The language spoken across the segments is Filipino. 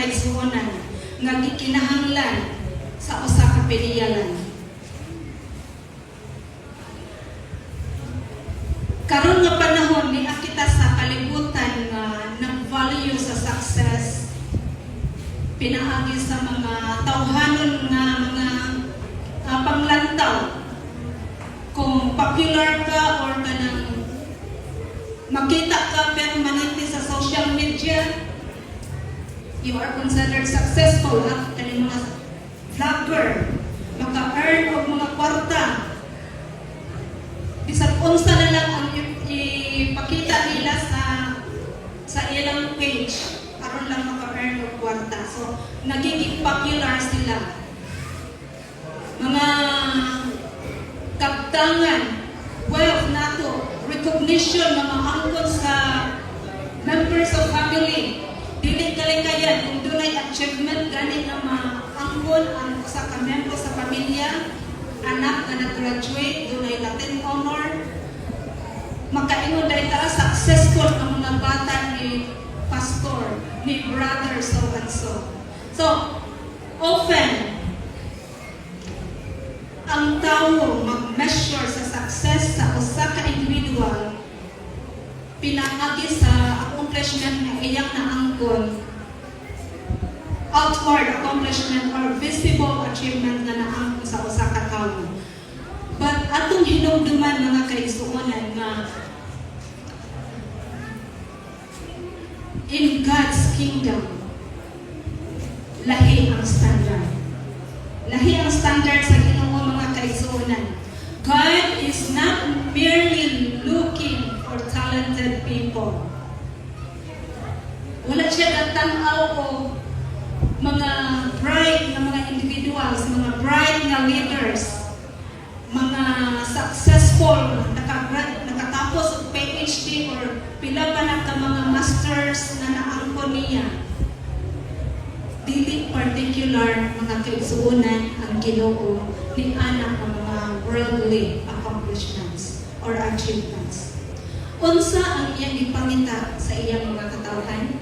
kaigsuonan nga gikinahanglan sa usa ka piliyalan. Karon nga panahon ni kita sa kalibutan nga nag-value sa success, pinaagi sa mga tawhanon nga mga panglantaw. Kung popular ka or kanang makita ka permanente sa social media, you are considered successful. Kaning mga vlogger, maka-earn og mga kwarta. Bisag unsa na lang ang ipakita nila sa ilang page, aron lang maka-earn og kwarta. So, nagiging popular sila. Mga kaptangan, wealth nato, recognition na maangkon sa members of family. Dili kalikayan kung dunay achievement gani na maangkon ang usa ka membro sa pamilya, anak na nag-graduate, dunay Latin honor. Makaingon dahil tara successful ang mga bata ni pastor, ni brother so and so. So, often ang tao mag-measure sa success sa usa ka individual pinangagi sa accomplishment na iyang naangkon, outward accomplishment or visible achievement na naangkon sa usa ka tawo. But atong hinumduman mga kaigsuonan nga in God's kingdom, lahi ang standard. Lahi ang standard sa Ginoo mga kaigsuonan. God is not merely looking for talented people. Wala siya nagtanaw o mga bright na mga individuals, mga bright na leaders, mga successful, nakatapos og PhD or pila pa na ka mga masters na naangkon niya. Dili particular mga kaigsuonan ang Ginoo ni anak ng mga worldly accomplishments or achievements. Unsa ang iyang ipangita sa iyang mga katawhan?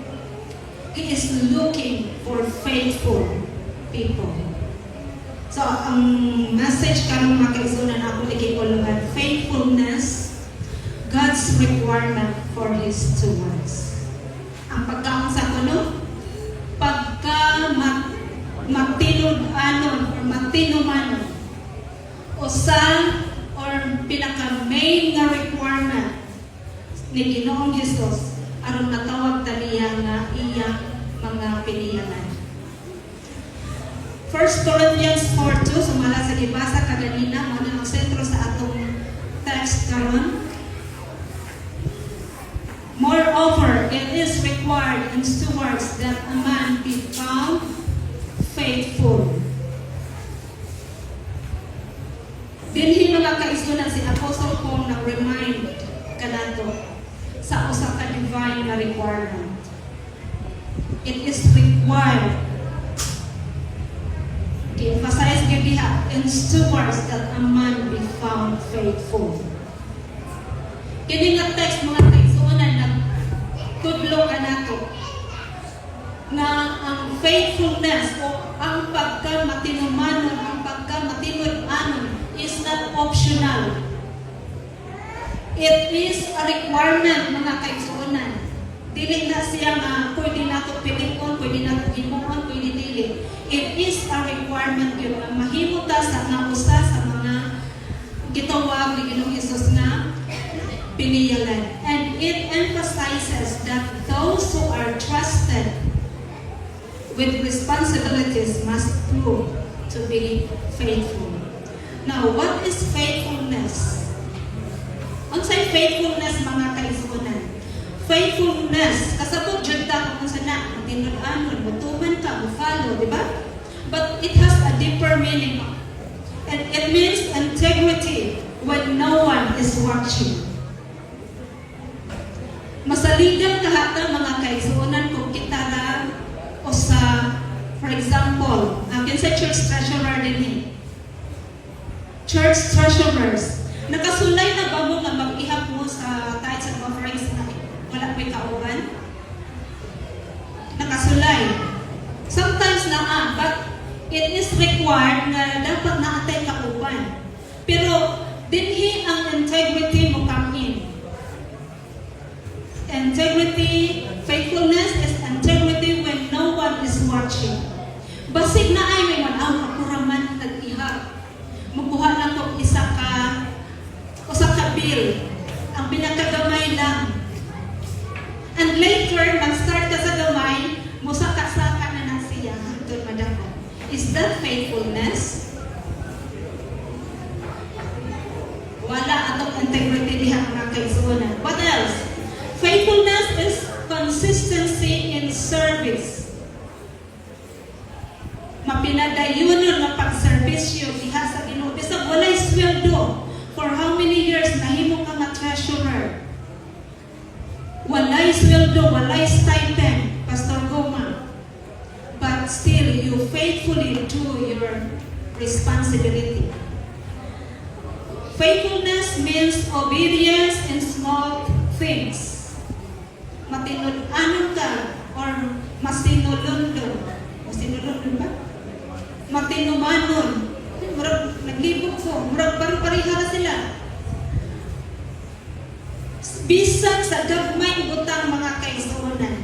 He is looking for faithful people. So, ang message karong mga kaigsuonan ako ikikulugan, faithfulness, God's requirement for His stewards. Ang pagkaon sa kuno, pagka magtinod-anon or magtinumanon, usa or pinaka-main nga requirement ni Ginoong Hesus aron natawag taniya nga iyang mga piliyanan. 1 Corinthians 4:2, sumala sa gibasa kaganina, mo na ang sentro sa atong text karon. Moreover, it is required in stewards that a man be found faithful. Dinhi mga kaigsuonan si Apostle Paul nag-remind kanato sa usa ka divine na requirement. It is required, emphasize gibiha, in stewards that a man be found faithful. Kini nga text mga kaigsuonan nagtudlo kanato na ang faithfulness o ang pagka-matinumanon, ang pagka-matinud-anon is not optional. It is a requirement mga kaigsuonan. Dili na siya nga pwede nato pilikon, pwede nato himuon, pwede dili. It is a requirement yun na mahimuta sa nga usa sa mga gitawag ni Ginoong Hesus nga piniyalan. And it emphasizes that those who are trusted with responsibilities must prove to be faithful. Now, what is faithfulness? Unsay faithfulness mga kaigsuonan? Faithfulness, kasabot jud ta kung unsa na, tinud-anon, mutuman ka, follow, di ba? But it has a deeper meaning. And it means integrity when no one is watching. Masaligan kahata mga kaigsuonan kung kita ra o sa, for example, kinsa church treasurer din church treasurers. Nakasulay na ba mo nga mag-ihap mo sa tithes and offerings na wala ko'y kauban? Nakasulay. Sometimes but it is required nga dapat naatay kauban. Pero dinhi ang integrity mo come in. Integrity, faithfulness is integrity when no one is watching. Basig na ay may manaw kapuraman nag-ihap. Makuha lang ko isa ka bill. Ang pinakagamay lang. And later, mag-start ka sa gamay, musaka-saka na siya. Hangtod madako. Is that faithfulness? Wala atong integrity diha mga kaigsuonan. What else? Faithfulness is consistency in service. Mapinadayon nga pagserbisyo diha sa Ginoo. Bisag walay sweldo. For how many years nahimo ka nga treasurer? Walay sweldo, walay stipend, Pastor Goma. But still, you faithfully do your responsibility. Faithfulness means obedience in small things. Matinul-anon ka or masinulundon. Masinulundon ba? Matinumanon. Murag naglibog ko. Murag paru-parihara sila. Bisan sa gagmay butang mga kaigsuonan,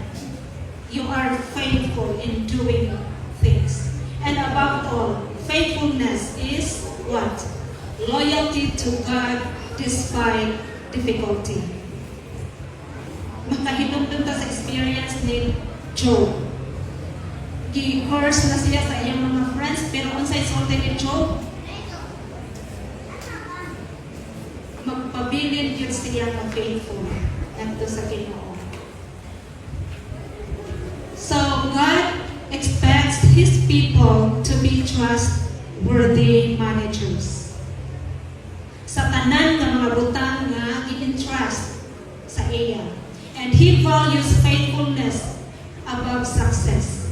you are faithful in doing things. And above all, faithfulness is what? Loyalty to God despite difficulty. Makahinumdum ta sa experience ni Job. Gi-curse na siya sa iyang mga friends, pero unsay sulti ni Job? Magpabilin yun siya na faithful nandito sa Ginoo. So, God expects His people to be trustworthy managers. Sa tanan ng mga butang nga i-entrust sa iya. And He values faithfulness above success.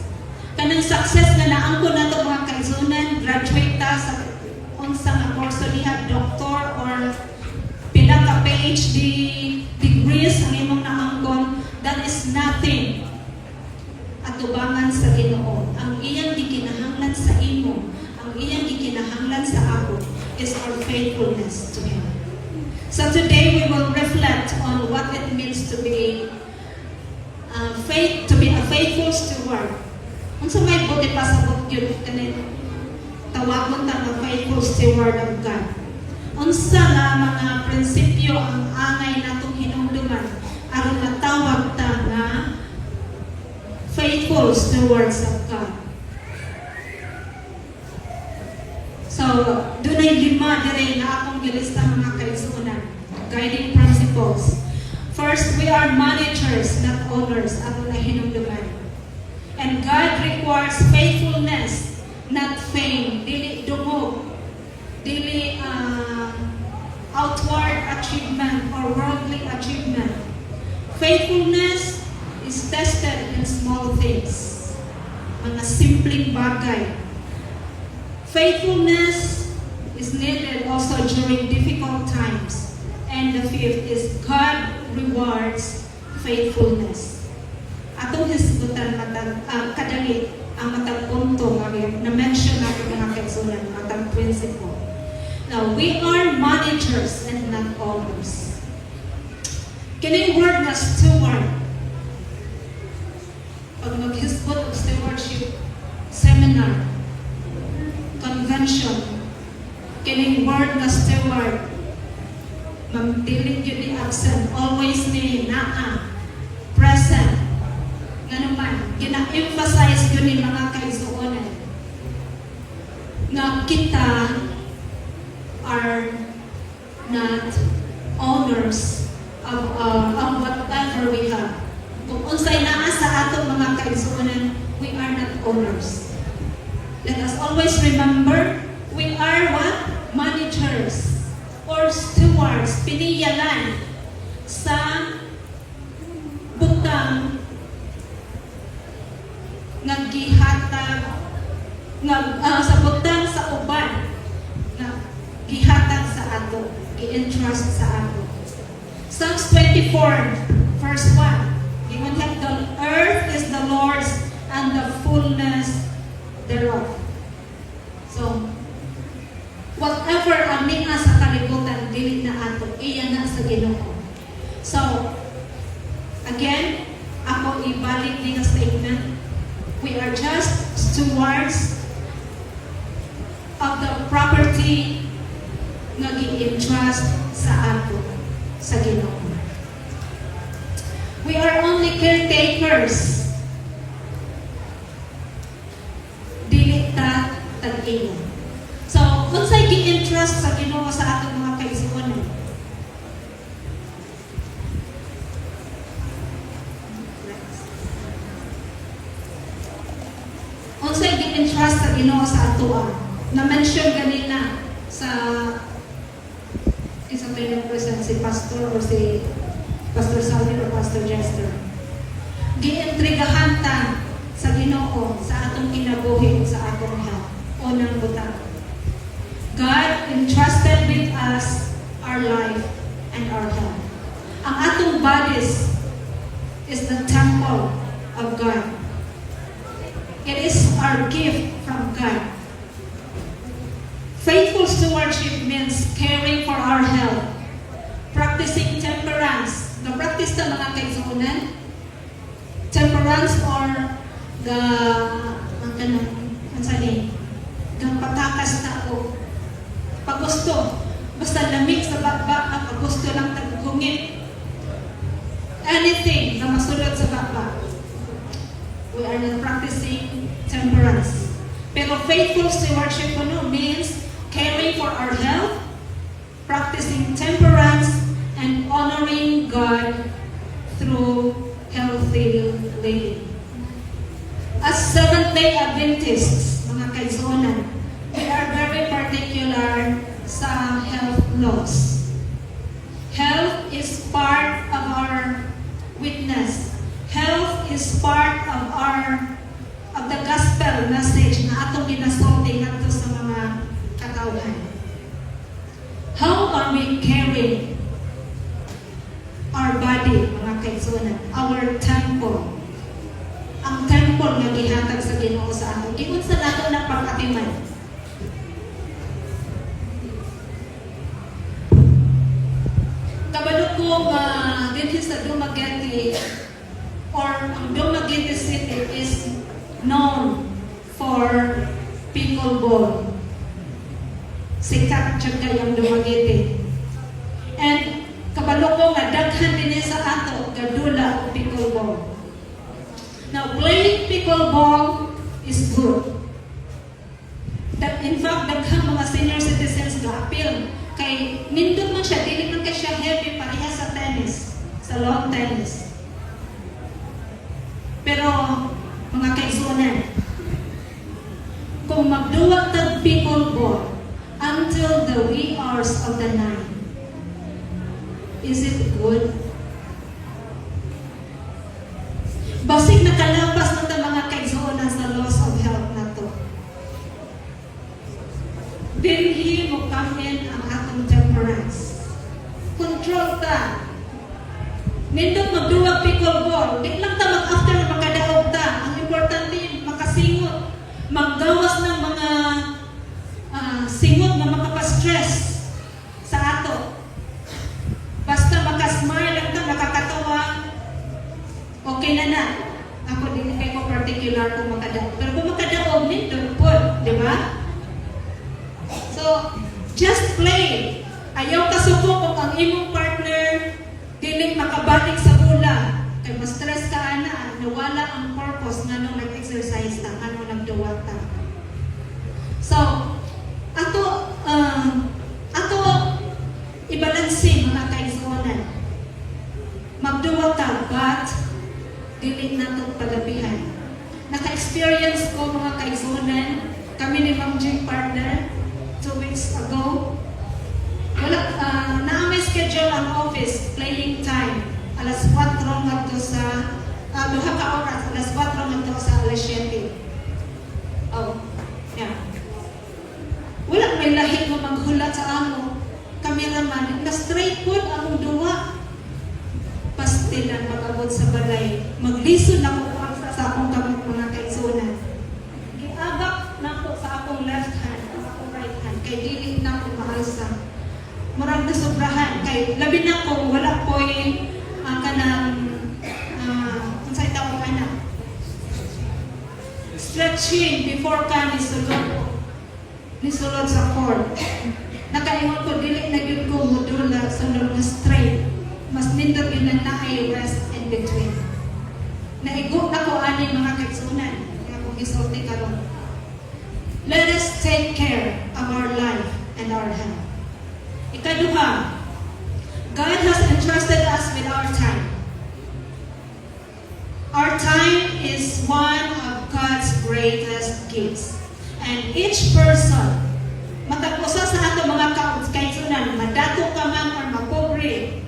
Kanang success nga naangko na ito mga kaigsuonan, graduate ta sa unsa nga kurso niya, doctor or pila ka PhD degrees ang imong naangkon, that is nothing. Atubangan sa Ginoo. Ang iyang gikinahanglan sa imo, ang iyang gikinahanglan sa ako is our faithfulness to Him. So today we will reflect on what it means to be a faithful steward. Unsa may buti pa sa bukyod kanin tawagon ta nga faithful steward of God. Unsa nga mga prinsipyo ang angay natong hinumduman aron matawag ta nga faithful stewards of God. So, dunay 5 dire nga akong gilista mga kaigsuonan. Guiding principles. First, we are managers, not owners, aron na hinumduman. And God requires faithfulness, not fame. Dili dungog, dili outward achievement or worldly achievement. Faithfulness is tested in small things. Mga simpleng bagay. Faithfulness is needed also during difficult times. And the 5th is God rewards faithfulness. Atong hisgutan kadali ang matag punto na mention natin mga kaigsuonan, matag principle. Now, we are managers and not owners. Kining word na steward, pag maghisgot og stewardship seminar, convention, kining word na steward, mamtilig yun ni absent, always ni naa, present. Nga naman, gina-emphasize yun ni mga kaigsuonan nga kita are not owners of whatever we have. Kung unsay naa sa atong mga kaigsuonan, we are not owners. Let us always remember, we are what? Managers or stewards, piniyalan sa butang nga gihatag sa butang sa uban nga gihatag sa ato, gi-entrust sa ato. Psalms 24 verse 1. Given that the earth is the Lord's and the fullness stewards of the property nga gi-entrust sa ato sa Ginoo. We are only caretakers. Dili ta tag-ina. So, unsay gi-entrust sa Ginoo sa atong mga kaigsuonan? Unsay gi-entrust sa Ginoo sa atoa? Na-mention ganina sa isang present si Pastor or si Pastor Salvi or Pastor Jester. Gi-entregahan ta sa Ginoo sa atong kinabuhi sa atong health. Unang butang. God entrusted with us our life and our health. Ang atong bodies is the temple of God. It is our gift from God. Faithful stewardship means caring for our health, practicing temperance. Na-practice na mga kaigsuonan? Temperance or patakas na o paggusto. Basta lamig sa baba, ang paggusto lang tagugungit. Anything na masulod sa baba. We are not practicing temperance. Pero faithful stewardship means caring for our health, practicing temperance, and honoring God through healthy living. As Seventh-day Adventists, mga kaigsuonan, we are very particular sa health laws. Health is part of our witness. Health is part of the gospel message na atong ginasulti ngadto sa mga katawhan. How are we caring our body, mga kaigsuonan? Our temple. Ang temple nga gihatag sa Ginoo sa ato. Giun sa nato na pag-atiman. Kabalo ko dinhi sa Dumaguete, or ang Dumaguete City is known for pickleball. Sikat siya kayang Dumaguete. And kabalo ko nga daghan din sa ato gadula o pickleball. Now, playing pickleball is good. That in fact, daghang mga senior citizens ga-appeal. Kay nindot man siya, dili man kay siya heavy pareha sa tennis, sa lawn tennis. Pero, mga kaigsuonan, kung magduwa tag pickleball until the wee hours of the night, is it good? Basig nakalapas na ito mga kaigsuonan sa loss of health na to. Dinhi mo kamin ang atong temperance. Control ta. Nindot magduwag pickleball. Di lang ta mag-after na makadaog ta. Ang importante, makasingot. Maggawas ng mga singot na makapastress sa ato. Basta makasmile lang ta, makakatawa. Okay na. Ako din kay ko particular kung makadaog. Pero kung makadaog, nindot po. Di ba? So, just play. Ayaw kasuko kung ang imong partner diling makabalik sa ula. Kaya ma-stress ka na, nawala ang purpose nga nung nag-exercise ta, nga nung nagduwag ta. So, ato ibalansin mga kaigsuonan. Magduwag ta, but diling natong palabihan. Naka-experience ko mga kaigsuonan, kami ni Ma'am Jing partner, 2 weeks ago. Na may schedule ang office, playing time. Alas 4 ngadto sa duha ka oras, alas 4 ngadto sa alas 7. Oh, yeah. Wala may lahi mo maghulat sa amo. Cameraman, na straight food ang duwa. Pastilan mag-abot sa balay. Maglisod na ko sa akong kamot mga kaigsuonan. Giagak na ko sa akong left hand, sa akong right hand. Kay dili na ko maalsa. Murag na sobrahan. Kay labi na kung wala po'y kanang unsay tawag anak. stretching before ka nisulod sa court. Nakaingon ko, dili na yun ko modula sa nga straight. Mas nindot yun na naay rest in between. Naigo na ko aning mga kaigsunan. Kaya kung isulti ka ron. Let us take care of our life and our health. Ikaduha, God has entrusted us with our time. Our time is one of God's greatest gifts. And each person, matapusa sa ato mga kaigsunan, madato ka man or mapobre,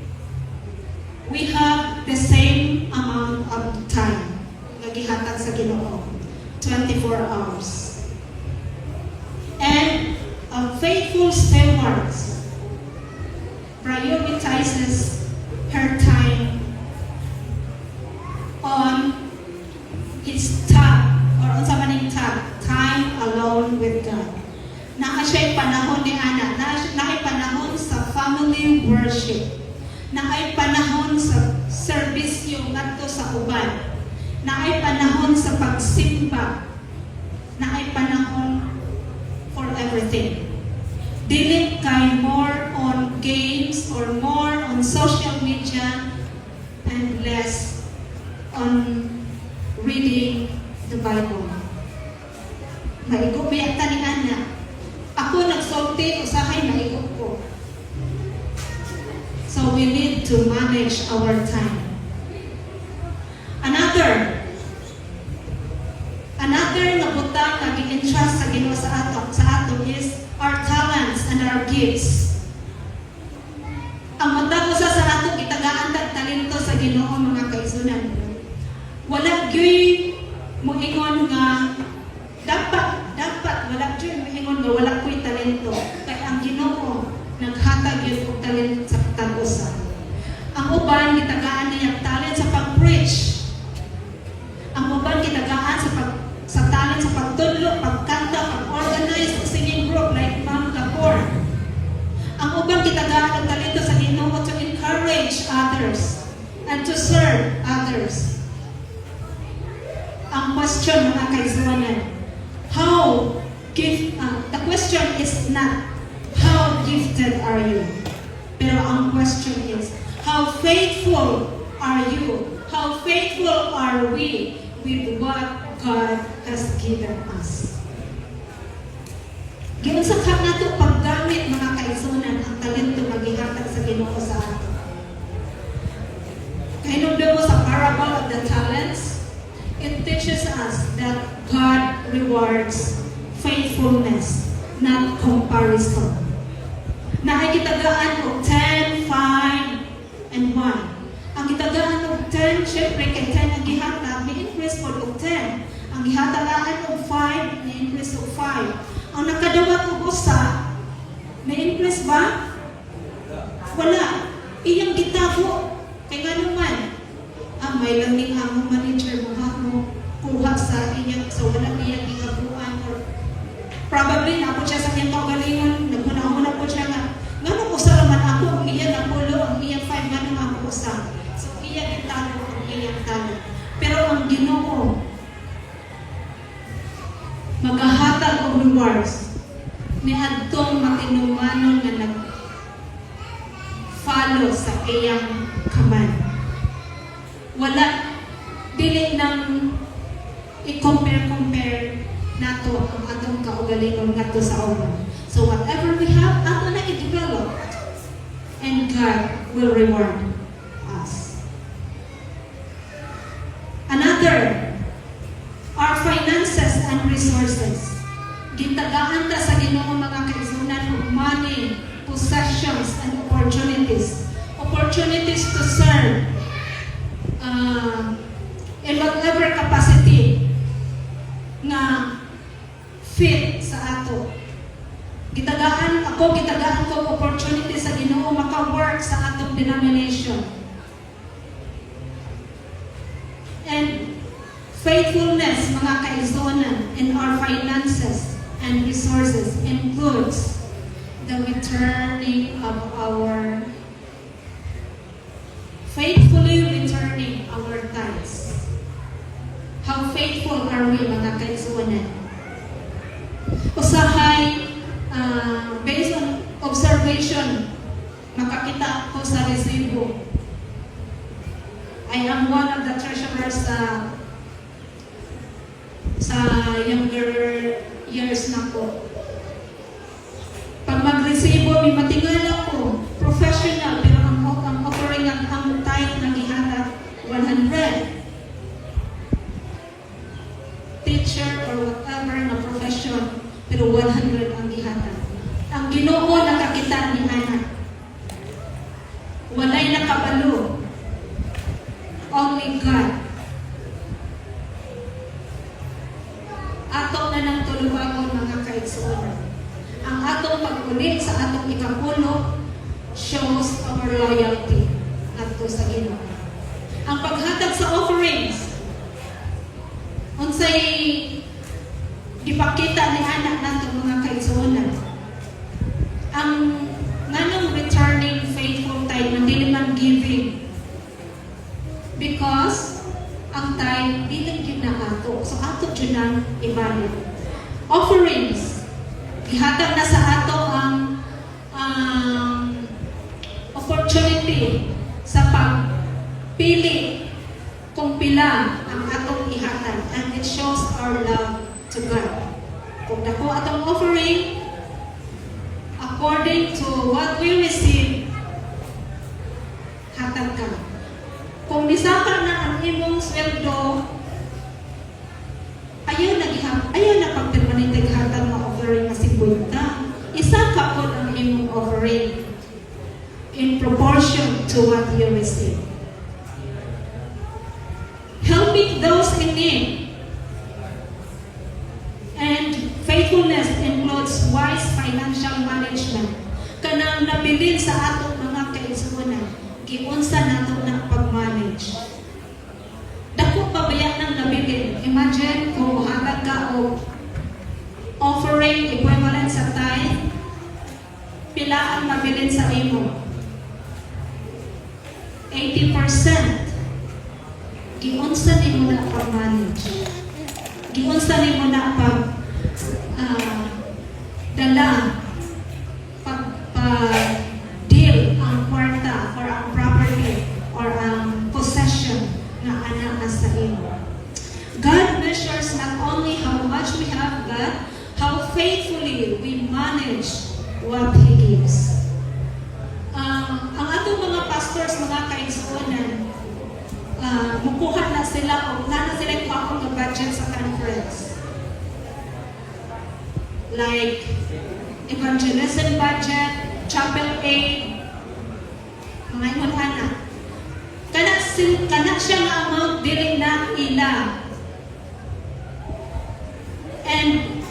we have the same amount of time. Nagihatag sa Ginoo, 24 hours. And a faithful steward prioritizes her time on its top, or on sa maning top, time alone with God. Na siya'y panahon ni Ana, na panahon sa family worship, na ay panahon sa serbisyo ngadto sa uban, na ay panahon sa pagsimba, na ay panahon for everything. Dili kay more on games or more on social media and less on reading the Bible. Maigo biyata ni Ana. Ako nagsulti, usahay maigo ko. So we need to manage our time. Another nga butang nga gi-entrust sa Ginoo sa ato is our talents and our gifts. Ang matag usa sa ato gitagaan tag talento sa Ginoo mga kaigsunan. Wala gyud moingon nga dapat wala gyud moingon nga wala ko'y talento. Kay ang Ginoo naghatag gyud og talent sa tag-usa. Ang uban gitagaan niya talent sa pag-preach. Ang uban gitagaan sa talent sa pagtudlo, pagkanta, pag-organize ng singing group like Ma'am Gabor. Ang uban gitagaan ng talento sa Ginoo to encourage others and to serve others. Ang question mga kaigsunan, the question is not how gifted are you? Pero ang question is, how faithful are you? How faithful are we with what God has given us? Giunsakap nato paggamit mga kaigsunan ang talento magihatag sa Ginoo sa ato. Kaya nung doon sa parable of the talents, it teaches us that God rewards faithfulness, not comparison. Na ay gitagaan og 10, 5, and 1. Ang gitagaan og 10, syempre kay 10 ang gihatag, may increase po og 10. Ang gihatagaan og 5, may increase og 5. Ang nakadawat og usa, may increase ba? Wala. Iyang gitago. Kay nga naman, may langing among manager mo kuha sa iyang, so wala iyang gihabuan or probably na po siya sa iyang kaugalingon, naghunahuna po siya nga, ngano ko sa laman ako, ang iyang napulo, ang iyang 5, ngano nga po sa. So iyang italo, ang iyang talo. Pero ang Ginoo, maghahatag og rewards ni adtong matinumanon nga nag-follow sa iyang command. Wala, dili nang i-compare nato ang atong kaugalingon ngadto sa uban. So whatever we have, ato na i-develop, and God will reward us. Another, our finances and resources. Gitagaan ta sa Ginoo mga kaigsunan og money, possessions, and opportunities. Opportunities to serve in whatever capacity na fit sa ato. Gitagaan ko opportunity sa Ginoo maka-work sa atong denomination. And faithfulness mga kaigsunan in our finances and resources includes the returning of our faithfully returning our tithes. How faithful are we mga kaigsuonan? Usahay, based on observation, makakita ko sa resibo. I am one of the treasurers sa younger years na ko. Pag mag-resibo, may matingala ko, professional, pero ang offering ang tithe ng ihatag 100. Teacher or whatever na profession, pero 100 ang gihatag. Ang Ginoo nakakita ni anak. Walay nakabalo. Only God. Ato na ng tuluwagon mga kaigsuonan. Ang atong pag-ulit sa atong ikapulo shows our loyalty ato sa Ginoo. Ang paghatag sa offerings, unsay ipakita ni anak nato mga kaigsuonan. Ang nganong returning faithful tithe ng dili man giving, because ang tithe dili gyud na ato, so ato gyud nang ibalik. Offerings, ihatag na sa ato ang opportunity sa pagpili kung pila ang atong ihatag, and it shows our love to God. Kung dako atong offering, according to what we receive, hatag ka. Kung nisaka na ang imong sweldo, ayaw na pagpermanente hatag na offering na 50. Isaka po ang imong offering in proportion to what you receive. Helping those in need. And faithfulness includes wise financial management. Kanang nabilin sa atong mga kaigsuonan, giunsa nato na pag-manage. Dako pa baya nang nabilin. Imagine kung hatag ka o offering equivalent sa tithe, pila ang nabilin sa imo? 80%. Giunsa nimo na pag-manage. Giunsa nimo na dala deal ang kwarta or ang property or ang possession na anak na sa imo. God measures not only how much we have, but how faithfully we manage what He gives. Ang atong mga pastors, mga kaigsuonan, mukuha na sila o na sila yung ng budget sa conference. Like evangelism budget, chapel aid, mga imon ana. Kana siya nga amount dili na ila. And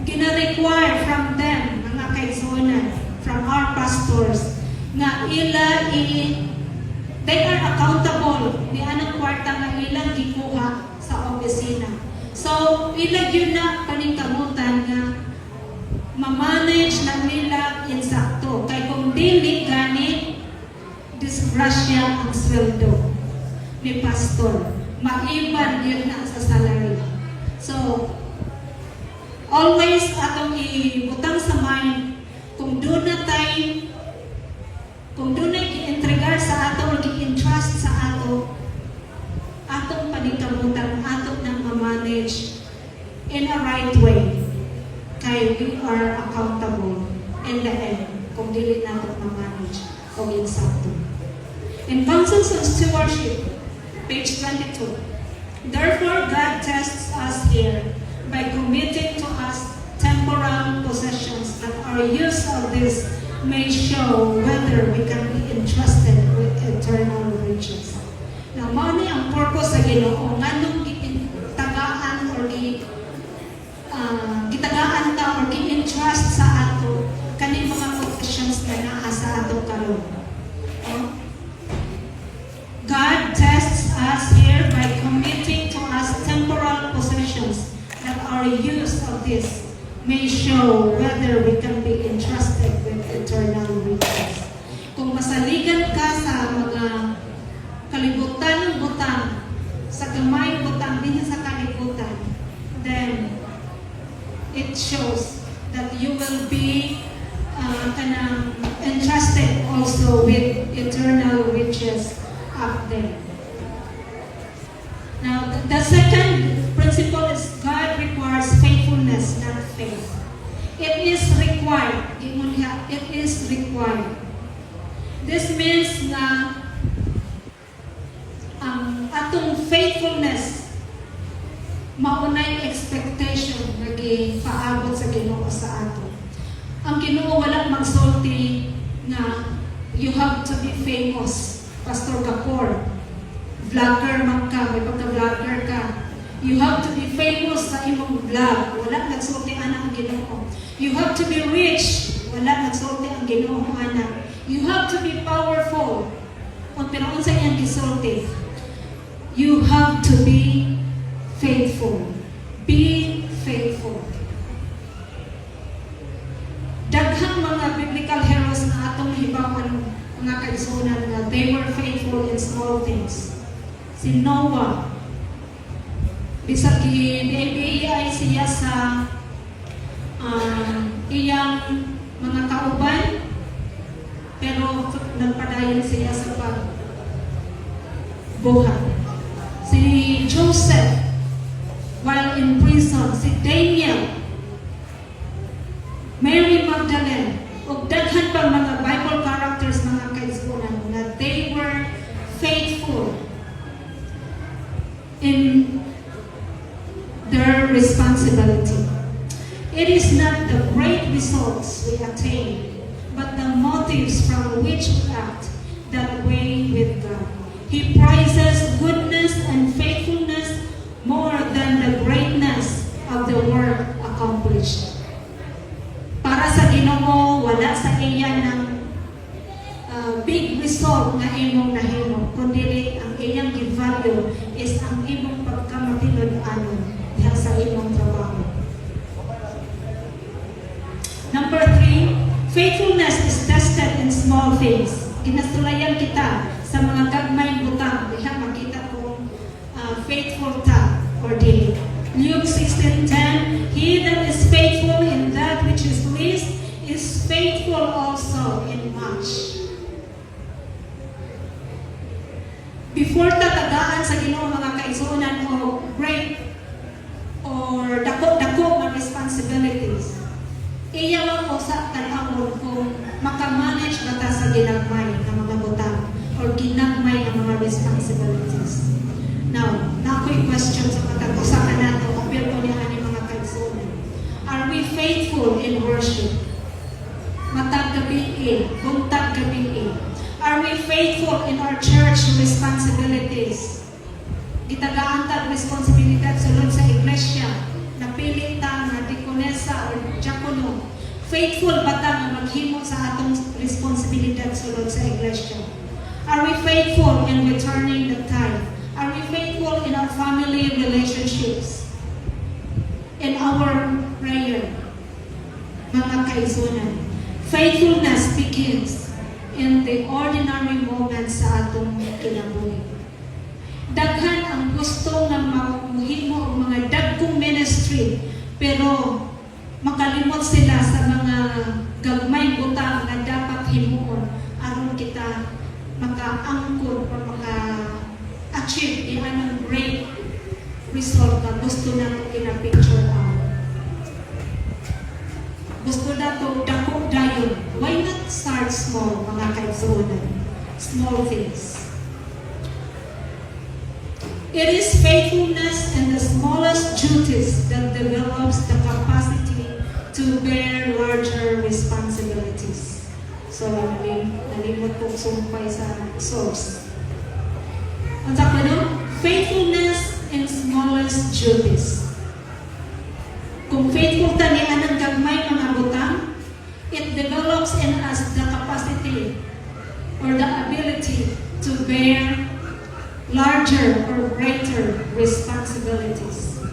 gina-require from them, mga kaigsuonan, from our pastors, nga they are accountable ni anang kwarta nga ilang gikuha sa opisina. So, ilag yun na paningkamutan nga ma-manage na nila insakto. Kay kung dili gani, disgrasya ang sweldo ni pastor. Maiban yun na sa salary. So, always atong ibutang sa mind, kung doon na tayo, kung doon na i-entregar sa ato o i-entrust sa ato, atong panikamutan, atong nang ma-manage in a right way. Kaya we are accountable in the end kung dili natin ma-manage o insakto. In Counsels on Stewardship, page 22, therefore God tests us here by committing to us temporal possessions that our use of this may show whether we can be entrusted with eternal riches. Now, mao ni ang purpose sa Ginoo nganong gitagaan or gitagaan ta or gi-entrust sa ato kani mga possessions na naa sa ato karon. God tests us here by committing to us temporal possessions that our use of this may show whether we can be entrusted with eternal riches. Kung masaligan ka sa mga kalibutan ng butang, sa gamay butang din sa shows that you will be entrusted also with eternal riches up there. Now, the second principle is God requires faithfulness, not faith. It is required. It is required. This means na ang atong faithfulness maunay expectation naging paabot sa Ginoo sa ato. Ang Ginoo wala magsulti na you have to be famous. Pastor Gapor, vlogger man ka, may pagka-vlogger ka. You have to be famous sa imong vlog. Wala nagsulti ana ang Ginoo. You have to be rich. Wala nagsulti ang Ginoo ana. You have to be powerful. Kung pero unsa iyang gisulti, you have to be faithful. Be faithful. Daghang mga biblical heroes na atong hibawan mga kaigsunan nga they were faithful in small things. Si Noah, bisag i-ABI siya sa iyang mga kauban, pero nagpadayon siya sa pagbuhat. Si Joseph, while in prison, si Daniel, Mary Magdalene, ug daghan pang mga Bible characters mga kaigsunan na they were faithful in their responsibility. It is not the great results we attain, but the motives from which we act that weigh with God. He prizes goodness and faithfulness more than the greatness of the work accomplished. Para sa Ginoo, wala sa iya ng big result na imong nahimo, kundi ang iyang gi-value is ang imong pagkamatilod-anon diha sa imong trabaho. Number 3, faithfulness is tested in small things. Ginasulayan kita sa mga gagmayng butang, diha makita kung faithful ta or dili. Luke 16:10, he that is faithful in that which is least is faithful also in much. Before tatagaan sa Ginoo mga kaigsunan o great or dako-dako nga responsibilities, iya lang po sa tanawon kung makamanage ba ta sa ginagmay ng mga butang or ginagmay ng mga responsibilities. Now, nako'y question sa matag-usapan natin o pero niya ni mga kaigsunan. Are we faithful in worship? Matag gabi buntag gabi. Are we faithful in our church responsibilities? Gitagaan ta responsibilidad sulod sa iglesia. Napili ta nga dikonesa or diakono. Faithful ba ta nga maghimo sa atong responsibilidad sulod sa iglesia? Are we faithful in returning the tithe? Are we faithful in our family relationships? In our prayer? Mga kaigsunan. Faithfulness begins in the ordinary moments sa atong kinabuhi. Daghan ang gusto nga mahimo og mga dagkong ministry, pero makalimot sila sa mga gagmay butang na dapat himuon aron kita maka-angkon o maka-achieve ang great result na gusto nato ina-picture out. Gusto nato dako dayon. Why not start small, mga kaigsunan? Small things. It is faithfulness in the smallest duties that develops the capacity to bear larger responsibilities. So, nalimot kong sumpay sa source. Ang sabi no? Faithfulness in smallest duties. Kung faithful ta ni anang gagmay mga butang, it develops in us the capacity or the ability to bear larger or greater responsibilities.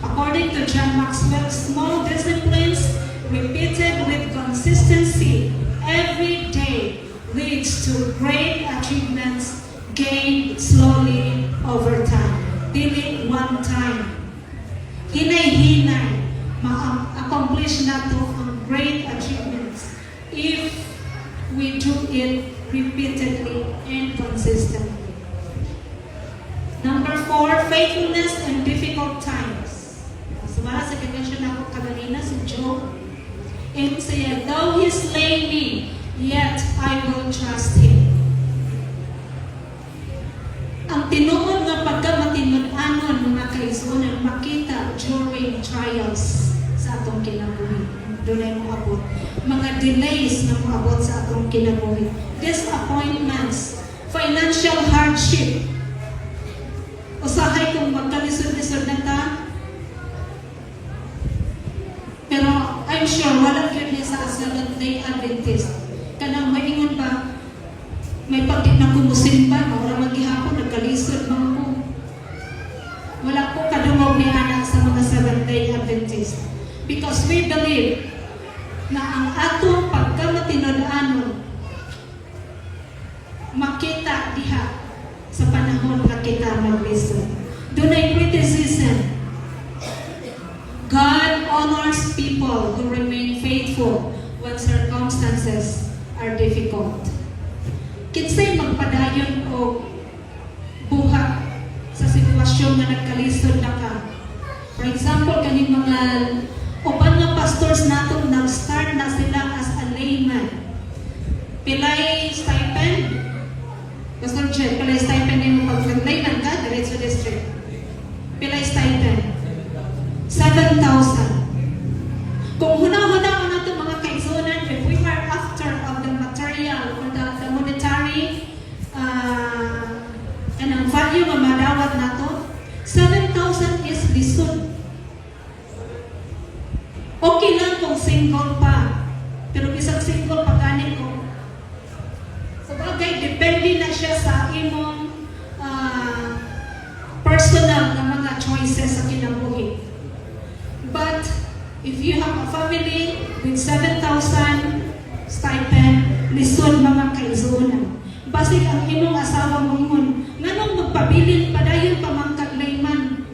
According to John Maxwell, small disciplines repeated with consistency every day leads to great achievements gained slowly over time. Dili one time. Hinay-hinay. ma-accomplish nato ang great achievements if we do it repeatedly and consistently. Number 4, faithfulness in difficult times. Sumara sa convention ako kaganina si Job. And siya, though he slay me, yet I will trust him. Ang tinuod nga pagkamatinud-anon mga kaigsuonan makita during trials sa atong kinabuhi. Doon ay moabot. Mga delays na moabot sa atong kinabuhi. Disappointments, financial hardship. Usahay kung magkalisod-lisod na ta. Pero I'm sure wala yun niya sa Seventh-day Adventist. Kanang maingon ba, may pagkit na kumusin ba, maura maghihapon, nagkalisod mga ko. Wala po kadungog ni anak sa mga Seventh-day Adventist. Because we believe na ang atong pagkamatinud-anon makita diha sa panahon na kita mag-listen. Doon ay criticism. God honors people who remain faithful when circumstances are difficult. Kinsay magpadayon o buhat sa sitwasyon na nagkalisod na ka. For example, kaning mga uban nga pastors nato nag-start na sila as a layman. Pilay stipend. Pastor Chen, pilay stipend yung pag-layman ka, diretso district. Pilay stipend. 7,000. Kung huna-huna ko na ito mga kaigsunan, if we are after of the material or the monetary and value nga madawat na ito, 7,000 is lisod. Okay lang kung single pa, pero isang single pa ganin ko. Sabagay, depende na siya sa imong personal na mga choices sa kinabuhi. But if you have a family with 7,000 stipend, lisod mga kaigsunan. Basig ang imong asawa mo ingon, nganong magpabilin padayon pamangkag layman.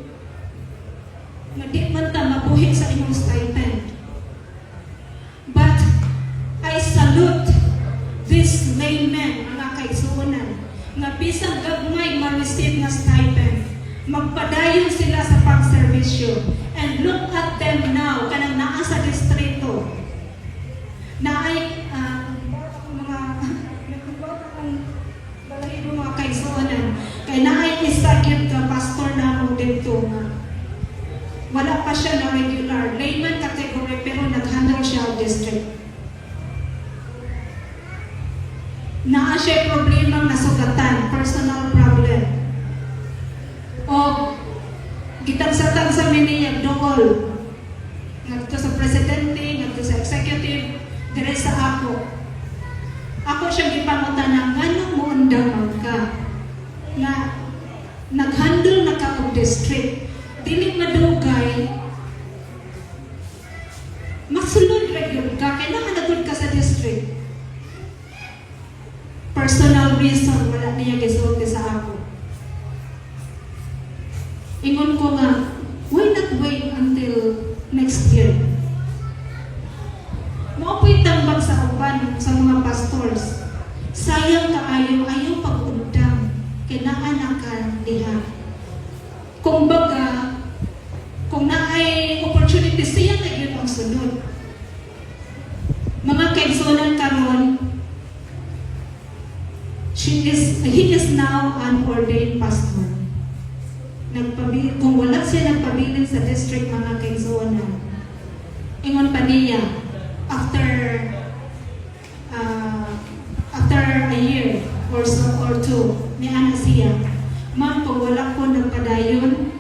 Nga di man ta mabuhi sa imong stipend. But I salute this layman mga kaigsunan nga bisang gagmay ma-receive nga stipend. Magpadayon sila sa pagservisyo. And look at them now, kanang naa sa distrito. Na ay mga kaigsuonan. Kaya na ay isakit ka pastor na mo dito nga. Wala pa siya na regular. Layman category pero nag-handle siya ang district. Naa siya problema nasugatan, personal problem. O gitagsatan sa miniyag dool. Nagto sa presidente, nagto sa executive, dire sa ako. Ako siya gipangutan ng anong mo undaman ka na nag-handle na ka og district. Dili madugay, magsulod regular ka, kailangan nagod ka sa district. Personal reason, wala niya gisulti sa ako. Ingon ko nga, why not wait until next year? Maupay tambag sa uban sa mga pastors. Sayang kaayo, ayaw pag-undang. Kinaan ka diha. Kung baga, kung naay opportunity, siya na yun ang sunod. Mga kaigsunan karon, he is now an ordained pastor. Kung wala siya nagpabilin sa district mga kaigsunan, ingon pa niya, after a year or so or two, may anak siya, ma'am, kung wala ko nagpadayon,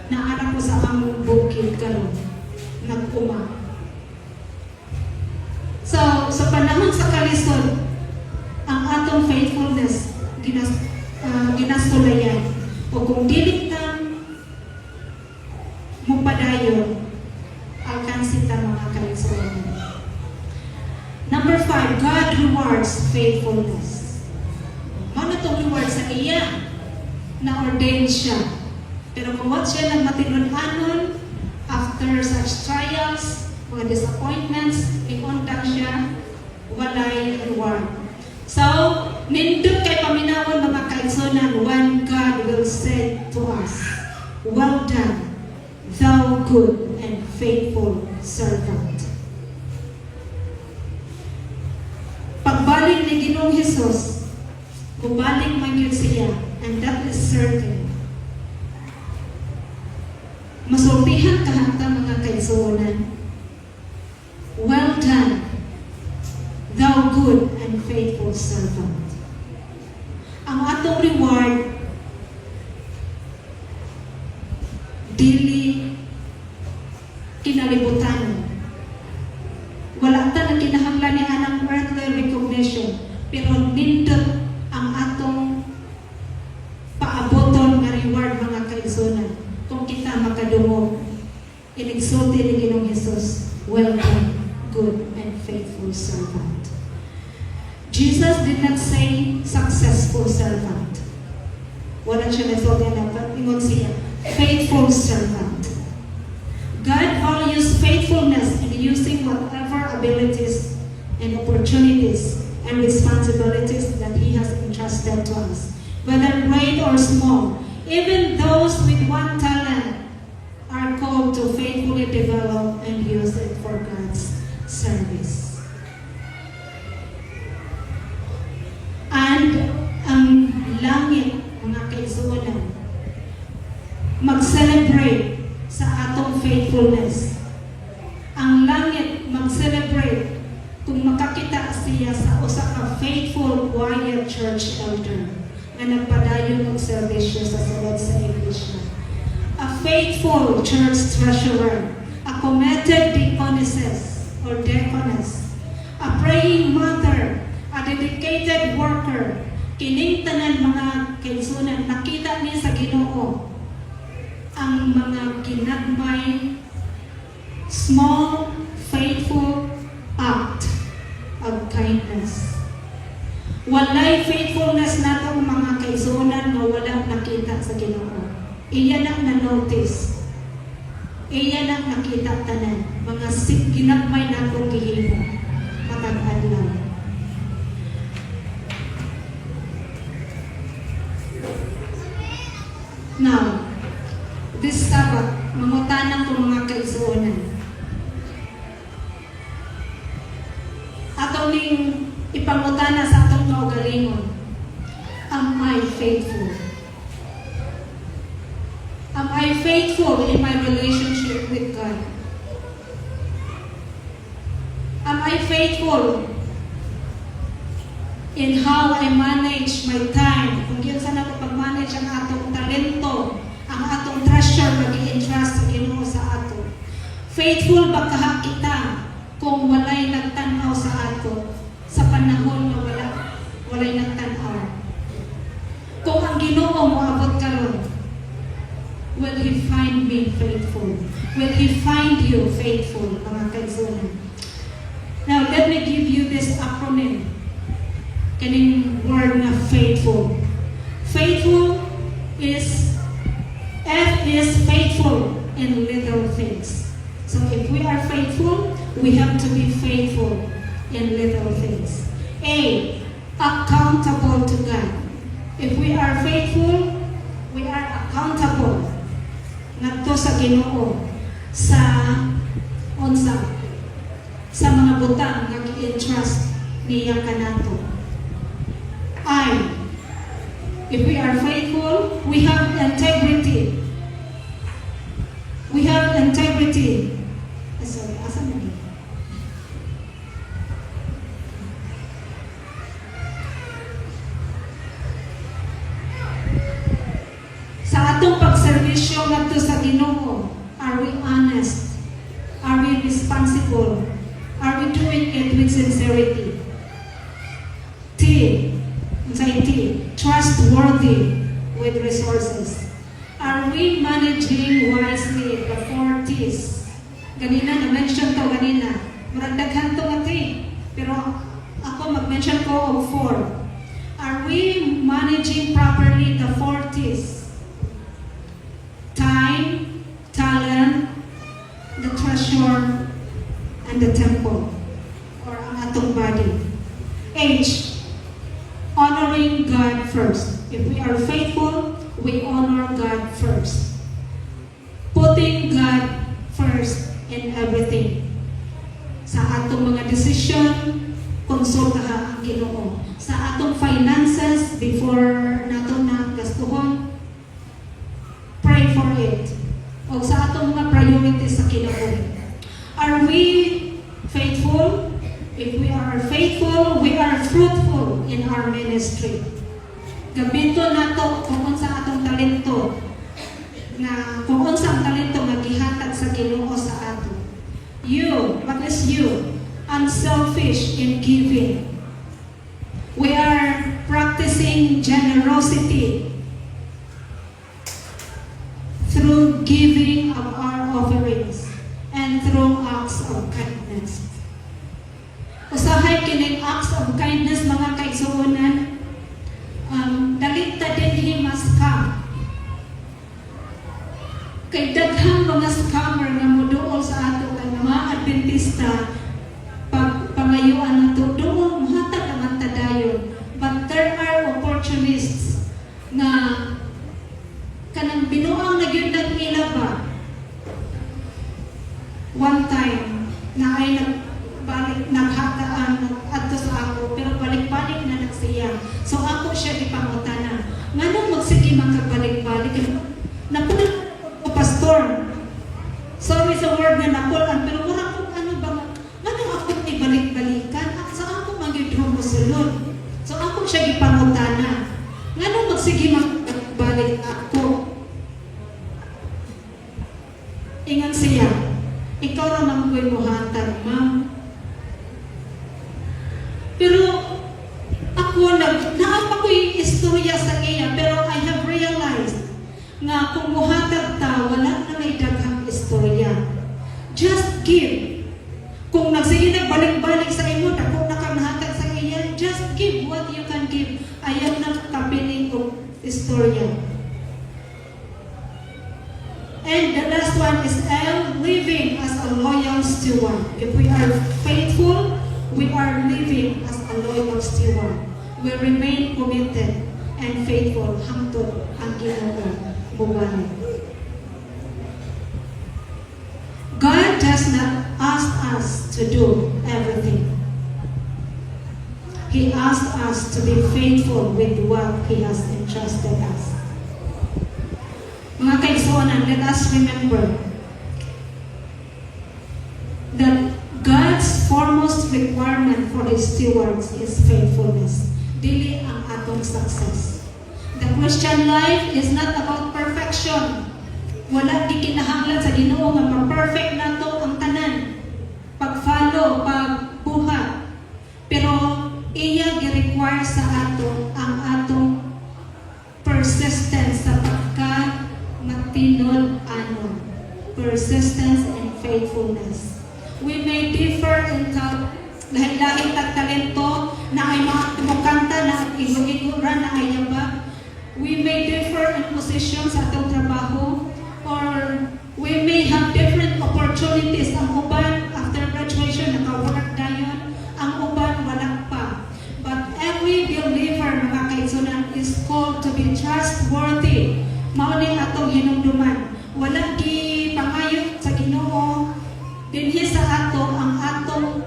naanak ko sa among bukid karon, nag-uma. So, sa panahon sa kalisod, ang atong faithfulness ginastulayan. O kung dili ka mupadayon, alkansita mga kalisod. Number 5, God rewards faithfulness. Ano itong reward sa iya? Na-ordain siya. Pero kung what siya ng matinunanon, after such trials, mga disappointments, iundang siya, walay reward. So, nindot kay paminawon mga kaigsunan, when God will say to us, well done, thou good and faithful servant. Pagbalik ni Ginoong Hesus, bubalik man yun siya, and that is certain. Masultihan kahanta mga kaigsunan, well done, thou good and faithful servant. Ang atong reward, dili kinalibutan. Wala ta na kinahanglan ni anang earthly recognition, pero nindot ang atong paaboton nga reward mga kaigsunan kung kita makadungog. Inigsulti ni Ginoong Hesus, well done, good and faithful servant. Jesus did not say successful servant. Wala siya nasulti na, but ingon siya, faithful servant. God values faithfulness in using whatever abilities and opportunities and responsibilities that He has entrusted to us, whether great or small. Even those with one talent are called to faithfully develop and use it for God's service. And ang langit, mga kaigsuonan, mag-celebrate sa atong faithfulness. Ang langit mag-celebrate kung makakita siya sa usa ka faithful choir church elder na nagpadayon og serbisyo sa sulod sa iglesia. A faithful church treasurer, a committed deaconesses or deaconess, a praying mother, a dedicated worker. Kining tanan mga kaigsunan, nakita niya sa Ginoo ang mga ginagmay, small, faithful act of kindness. Walay faithfulness nato mga kaigsunan nga wala nakita sa Ginoo. Iya na na-notice. Iya na nakita tanan. Mga ginagmay natong gihimo. Matag-adlaw. Now, this Sabbath, mangutanan ko mga kaigsuonan. Atong ning ipangutana sa atong kaugalingon. Am I faithful? Am I faithful in my relationship with God? Am I faithful in how I manage my time? Kung yun sana ko pag-manage ang atong talento, ang atong treasure mag-i-entrust sa Ginoo sa ato. Faithful ba kaha kita kung walay nagtanaw sa ato sa panahon na walay nagtanaw? Kung ang Ginoo moabot karon, will He find me faithful? Will He find you faithful, mga kaigsunan? Now, let me give you this acronym. Kaning word na faithful. Faithful is, F is faithful in little things. So if we are faithful, we have to be faithful in little things. A, accountable to God. If we are faithful, we are accountable ngadto sa Ginoo sa unsa sa mga butang nga gi-entrust niya kanato. I, if we are faithful, we have integrity. We have integrity. Sorry, asa mo? Sa atong pagserbisyo ngadto sa Ginoo, are we honest? Are we responsible? Are we doing it with sincerity? T, trustworthy with resources. Are we managing wisely the 4 T's? Ganina, na-mention to ganina. Maragdaghan to nga T. Pero ako mag-mention ko of 4. Are we managing properly the 4 T's? Time, talent, the treasure, and the temple or ang atong body. H, honoring God first. If we are faithful, we honor God first. Putting God first in everything. Sa atong mga desisyon, konsultaha ang Ginoo. Sa atong finances, before nato na gastuhon, pray for it. O sa atong mga priorities sa kinabuhi. Are we faithful? If we are faithful, we are fruitful in our ministry. Gabito nato kung unsa atong talento na kung unsa ang talento magihatag sa Ginoo sa ato. You, what is you? Unselfish in giving. We are practicing generosity through giving of our offerings and through acts of kindness. Usahay kining acts of kindness mga kaigsuonan, dalit ta din mas scam. Kay daghang mga scammer nga moduol sa ato kay mga Adventista pangayuan nato doon muhatag naman ta dayon. But there are opportunists na kanang binuang na gyud ang ila ba. One time na ay naghataan adto sa ako pero balik-balik na nagsiya. So ako siya ipangutana. Nganong magsige makabalik-balik? Napul o pastor. Sorry sa word na napulan pero wala ko ano ba nganong ako ibalik-balikan sa ako magyud mo sulod. So ako siya ipangutana. Nganong magsige makabalik ako? Ingan siya. Ikaw naman ko'y muhatag, ma'am. Pero ako naapa ko'y istorya sa iya, pero I have realized nga kung muhatag ta, wala na may daghang istorya. Just give. Kung nagsige na balik-balik sa imo, kung nakamahatag sa iya, just give what you can give. Ayaw na kapiling kong istorya. And the last one is L, living as a loyal steward. If we are faithful, we are living as a loyal steward. We remain committed and faithful hangtod ang Ginoo mubalik. God does not ask us to do everything. He asked us to be faithful with what He has entrusted us. Mga kaigsuonan, let us remember that God's foremost requirement for His stewards is faithfulness. Dili ang atong success. The Christian life is not about perfection. Wala di kinahanglan sa Ginoo nga ma-perfect nato ang tanan. Pag-follow, pag-buhat. Pero iya gi-require sa ato ang atong persistence sa pagka-matinol-anon. Persistence and faithfulness. We may differ in lahi-lahing talento na ay mga kumukanta na igo-igura na ay yaba. We may differ in position sa atong trabaho or we may have different opportunities. Ang uban after graduation naka-work dayon, ang uban wala pa. But every believer mga kaigsuonan is called to be trustworthy. Mao ni atong hinumduman. Wala gi pangayo sa Ginoo dinhi sa ato ang atong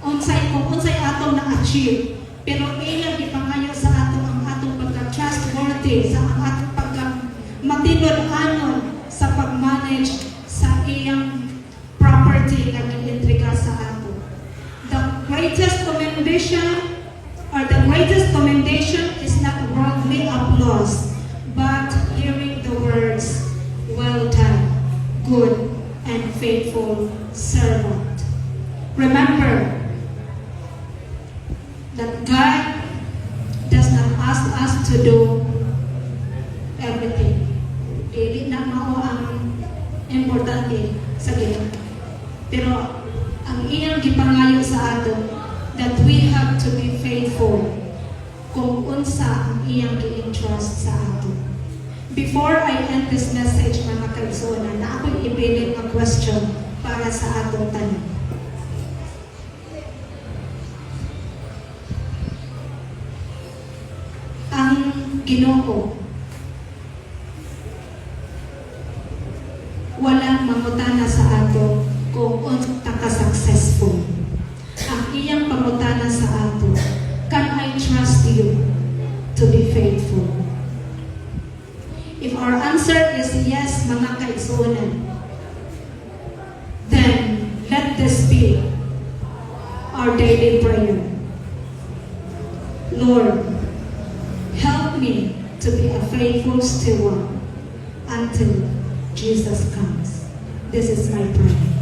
unsay atong na-achieve. Pero iya gipangayo sa ato ang atong pagka-trustworthy sa ang atong pagka-matinod-anon sa pag-manage sa iyang property nga gi-entrega sa ato. The greatest commendation is not worldly applause, but hearing the words, "Well done, good and faithful servant." Remember that God does not ask us to do everything. Dili na mao ang importante sa Ginoo. Pero ang iyang gipangayo sa ato that we have to be faithful kung unsa ang iyang gi-entrust sa ato. Before I end this message, mga kaigsuonan, na ako'y ipiling ang question para sa atong tanan. Ginoo, walang mangutana sa ato kung unta ka successful. Ang iyang pangutana sa ato, can I trust you to be faithful? If our answer is yes, mga kaigsuonan, then let this be our daily prayer. Lord, help me to be a faithful steward until Jesus comes. This is my prayer.